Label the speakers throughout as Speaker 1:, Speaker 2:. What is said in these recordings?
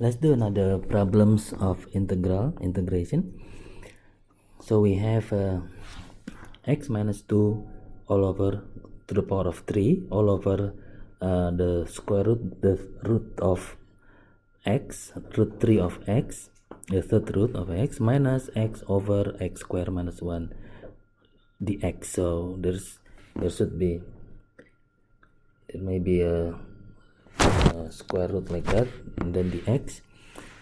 Speaker 1: Let's do another problems of integration. So we have x minus 2 all over to the power of 3 all over the square root, the root of x, root 3 of x, the third root of x, minus x over x square minus 1 dx. So there may be a square root like that, and then dx.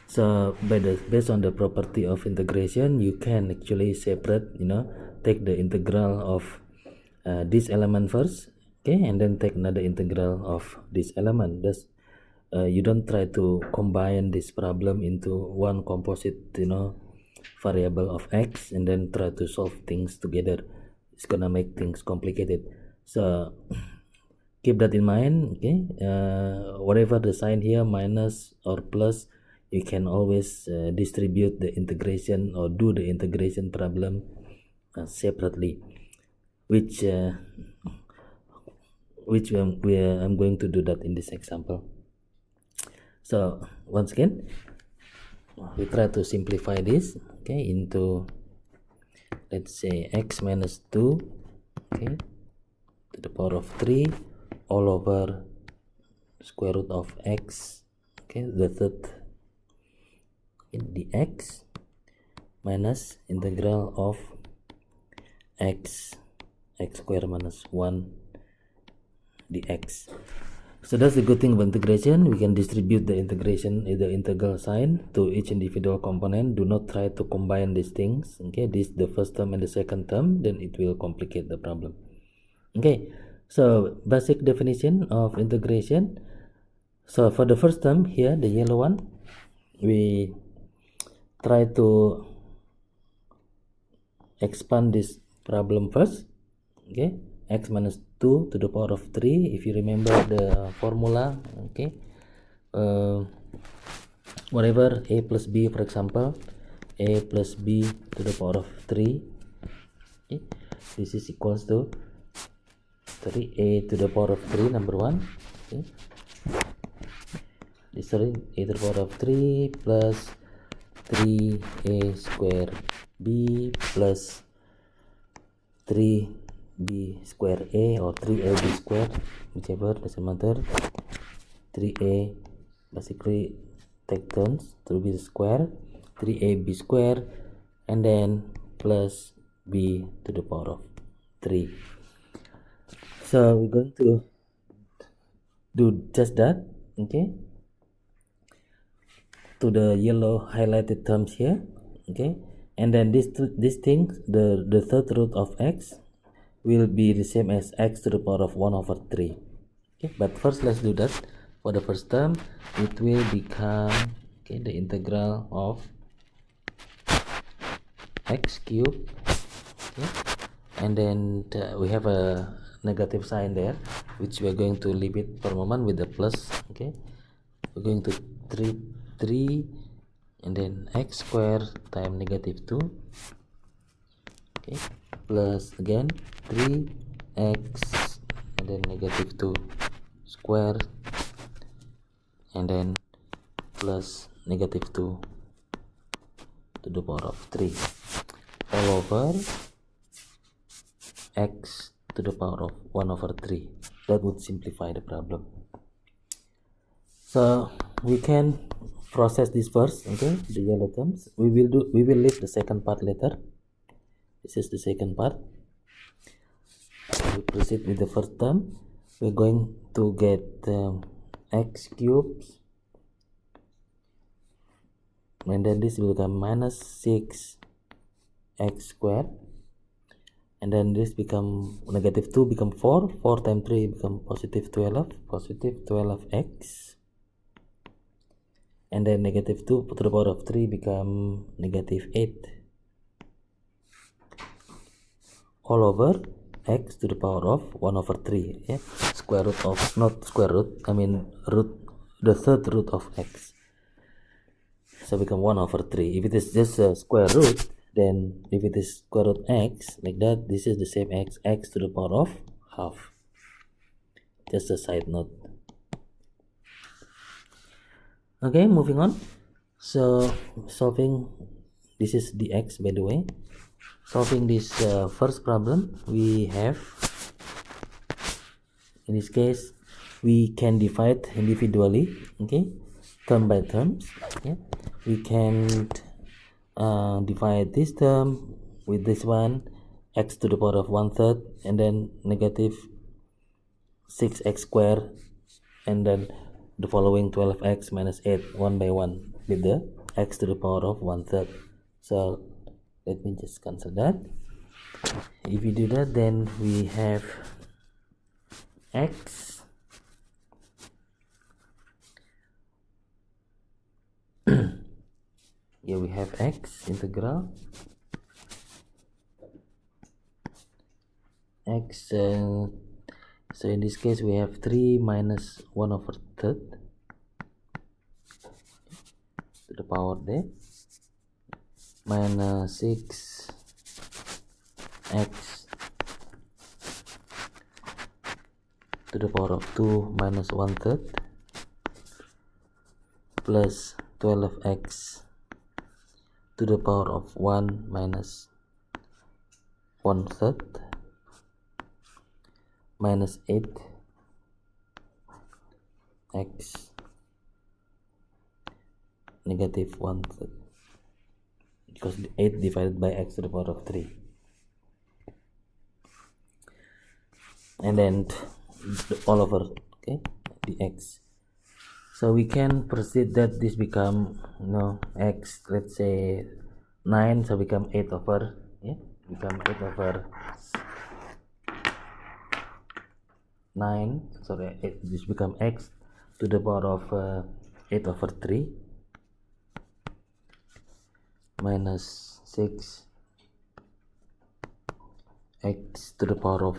Speaker 1: So based on the property of integration, you can actually separate, take the integral of this element first, okay, and then take another integral of this element. Thus you don't try to combine this problem into one composite variable of x and then try to solve things together. It's gonna make things complicated. So keep that in mind, okay. Whatever the sign here, minus or plus, you can always distribute the integration or do the integration problem separately, which I'm going to do that in this example. So once again, we try to simplify this, okay, into, let's say, x minus 2, okay, to the power of 3 all over square root of x, okay, the third dx, minus integral of x square minus 1 dx. So that's the good thing about integration. We can distribute the integral sign to each individual component. Do not try to combine these things, okay, this the first term and the second term, then it will complicate the problem. Okay, so basic definition of integration. So for the first term here, the yellow one, we try to expand this problem first, okay. X minus 2 to the power of 3, if you remember the formula, okay. Whatever a plus b, for example, a plus b to the power of 3, okay, this is equals to 3a to the power of 3, number 1, okay. This is a to the power of 3 plus 3a square b plus 3b square a or 3ab square, whichever, doesn't matter. 3a basically take turns to be the square, 3ab square, and then plus b to the power of 3. So we're going to do just that, okay, to the yellow highlighted terms here, okay. And then these things, the third root of x will be the same as x to the power of 1 over 3, okay. But first let's do that. For the first term, it will become, okay, the integral of x cubed, okay, and then we have a negative sign there, which we're going to leave it for a moment with the plus, okay. We're going to 3 and then x square times negative 2, okay, plus again 3x and then negative 2 square, and then plus negative 2 to the power of 3 all over x to the power of 1 over 3. That would simplify the problem. So we can process this first, okay, the yellow terms. We will leave the second part later. This is the second part. We proceed with the first term. We're going to get x cubed, and then this will become minus 6 x squared, and then this become negative 2 become 4 times 3 become positive 12x, and then negative 2 to the power of 3 become negative 8 all over x to the power of 1 over 3, yeah, square root of, not square root, I mean root, the third root of x, so become 1 over 3. If it is just a square root, then if it is square root x like that, this is the same x to the power of half. Just a side note. Okay, moving on. So solving, this is dx by the way. Solving this first problem, we have, in this case, we can divide individually, okay, term by terms. Okay, we can divide this term with this one, x to the power of 1/3, and then negative 6x squared, and then the following 12x minus 8 one by one with the x to the power of 1/3. So let me just cancel that. If you do that, then we have x here we have x integral x, so in this case we have 3 minus 1/3 to the power there, minus 6x to the power of 2 minus 1/3 plus 12x to the power of 1 minus 1/3 minus 8x negative 1/3, because 8 divided by x to the power of 3, and then all over, okay, dx. So we can proceed that this become, x, let's say 9, so become 8 over, become 8 over 9, sorry, this become x to the power of 8 over 3 minus 6 x to the power of,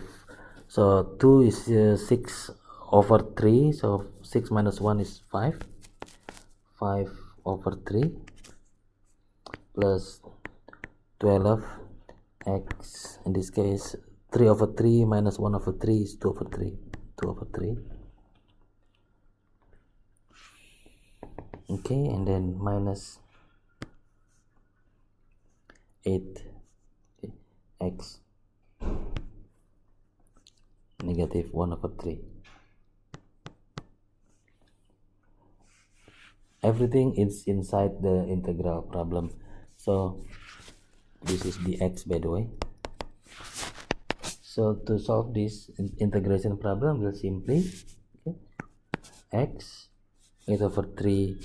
Speaker 1: so 2 is 6 over 3, so 6 minus 1 is 5 over 3 plus 12 x, in this case 3 over 3 minus 1 over 3 is 2 over 3, okay, and then minus 8 x negative 1 over 3. Everything is inside the integral problem. So this is dx by the way. So to solve this integration problem, we'll simply, okay, x 8 over 3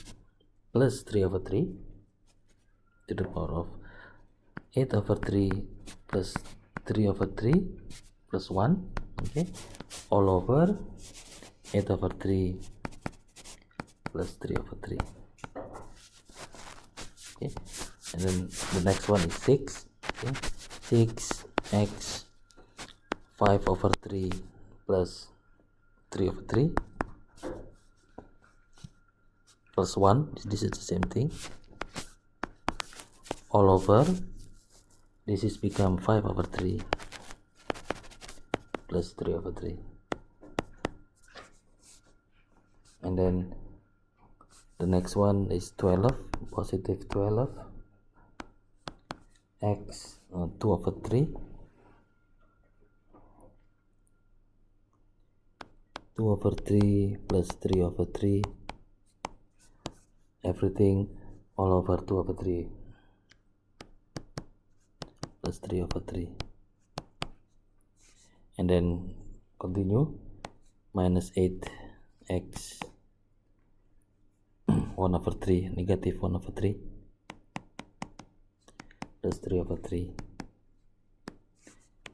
Speaker 1: plus 3 over 3 to the power of 8 over 3 plus 3 over 3 plus 1, okay, all over 8 over 3 plus 3 over 3, okay, and then the next one is 6, okay, 6x 5 over 3 plus 3 over 3 plus 1, this is the same thing, all over, this is become 5 over 3 plus 3 over 3, and then the next one is 12, positive 12 x 2 over 3 2 over 3 plus 3 over 3, everything all over 2 over 3 plus 3 over 3, and then continue, minus 8x 1 over 3 negative 1 over 3 plus 3 over 3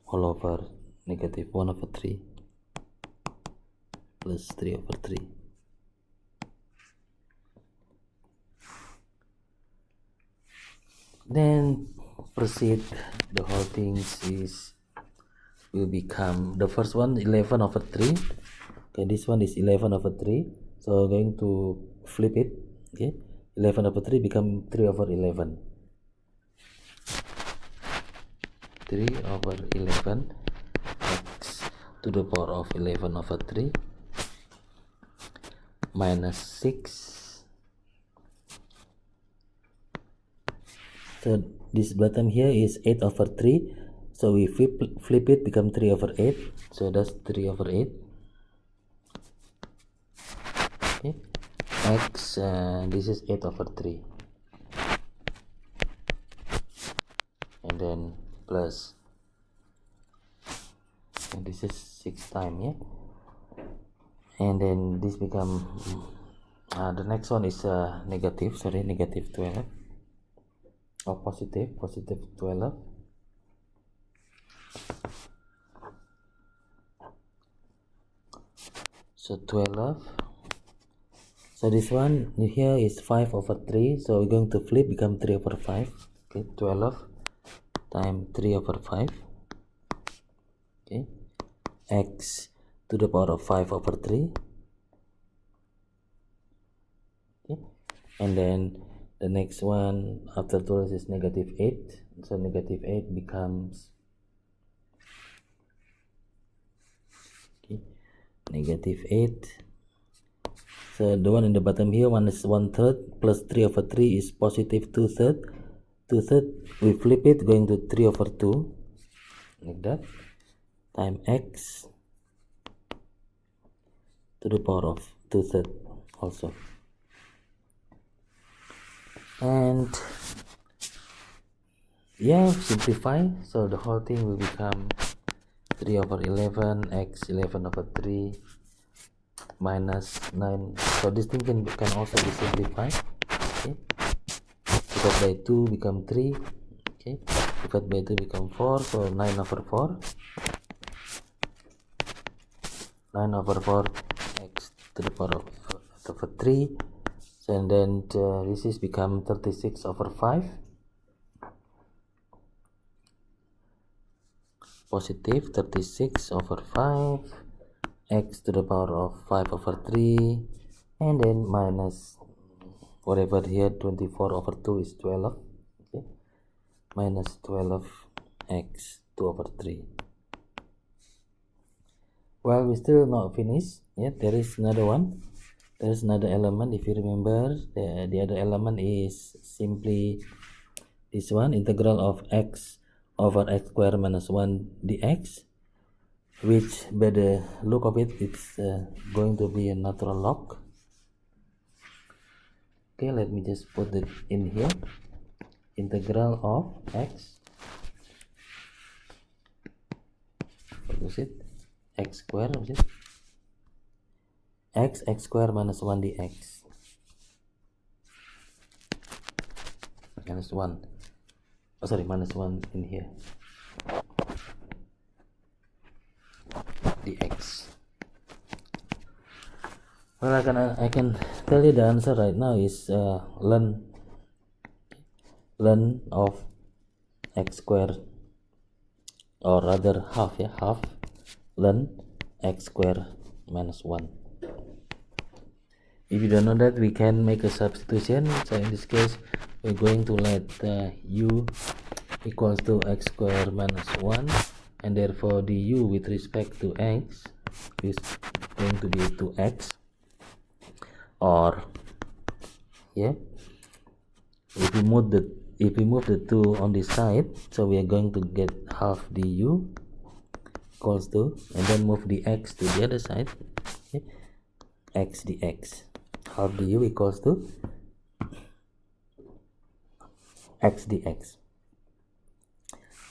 Speaker 1: all over negative 1 over 3 plus 3 over 3. Then proceed, the whole thing will become, the first one 11 over 3, okay, this one is 11 over 3, so going to flip it, okay, 11 over 3 become 3 over 11, 3 over 11 x to the power of 11 over 3 minus 6 So this bottom here is 8 over 3, so we flip it, become 3 over 8, so that's 3 over 8. Okay, x, this is 8 over 3, and then plus, and this is 6 times, yeah, and then this become the next one is negative 12, or positive 12. So 12, so this one here is 5 over 3, so we're going to flip, become 3 over 5. Okay, 12 times 3 over 5. Okay, x to the power of 5 over 3. Okay, and then the next one after 12 is negative 8, so negative 8 becomes, okay, negative 8. So the one in the bottom here, 1 is 1/3 plus 3 over 3 is positive 2/3. 2/3, we flip it, going to 3 over 2, like that, time x to the power of 2/3 also. And yeah, simplify, so the whole thing will become 3 over 11 x 11 over 3 minus 9. So this thing can also be simplified. Okay, divided by 2 become 3. Okay, divided by 2 become 4, so 9 over 4. 9 over 4 x to the power of 3. So, and then this is become 36 over 5. Positive 36 over 5 x to the power of 5 over 3, and then minus whatever here, 24 over 2 is 12. Okay, minus 12 x 2 over 3. Well, we still not finished yet. There is another one. There is another element. If you remember, the other element is simply this one, integral of x over x squared minus 1 dx, which by the look of it, it's going to be a natural log. Okay, let me just put it in here. Integral of x, what was it? X squared, what is it? X squared minus 1 dx. Minus 1. Oh, sorry, minus 1 in here. Dx. Well, I can tell you the answer right now is ln of x squared, or rather half, yeah, half ln x squared minus 1. If you don't know that, we can make a substitution. So in this case, we're going to let u equals to x squared minus 1, and therefore the u with respect to x is going to be 2x, or yeah, if we move the 2 on this side, so we are going to get half du equals to, and then move the x to the other side, okay, x dx, half du equals to x dx.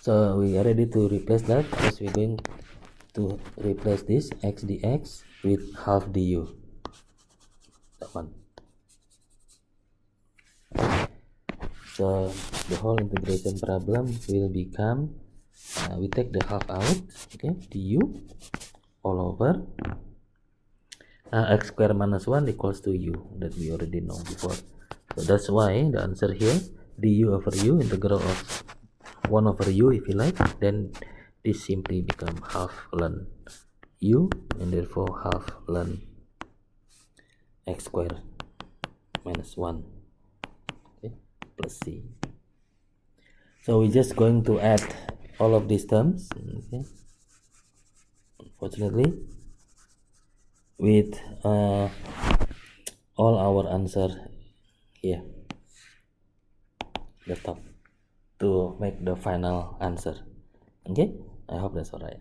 Speaker 1: So we are ready to replace that, because we're going to replace this x dx with half du, that one. So the whole integration problem will become, we take the half out, okay, du all over x squared minus 1 equals to u, that we already know before. So that's why the answer here, du over u, integral of 1 over u if you like, then this simply become half ln u, and therefore half ln x squared minus 1, okay, plus c. So we're just going to add all of these terms, okay, unfortunately, with all our answer here, the top. to make the final answer. Okay, I hope that's alright.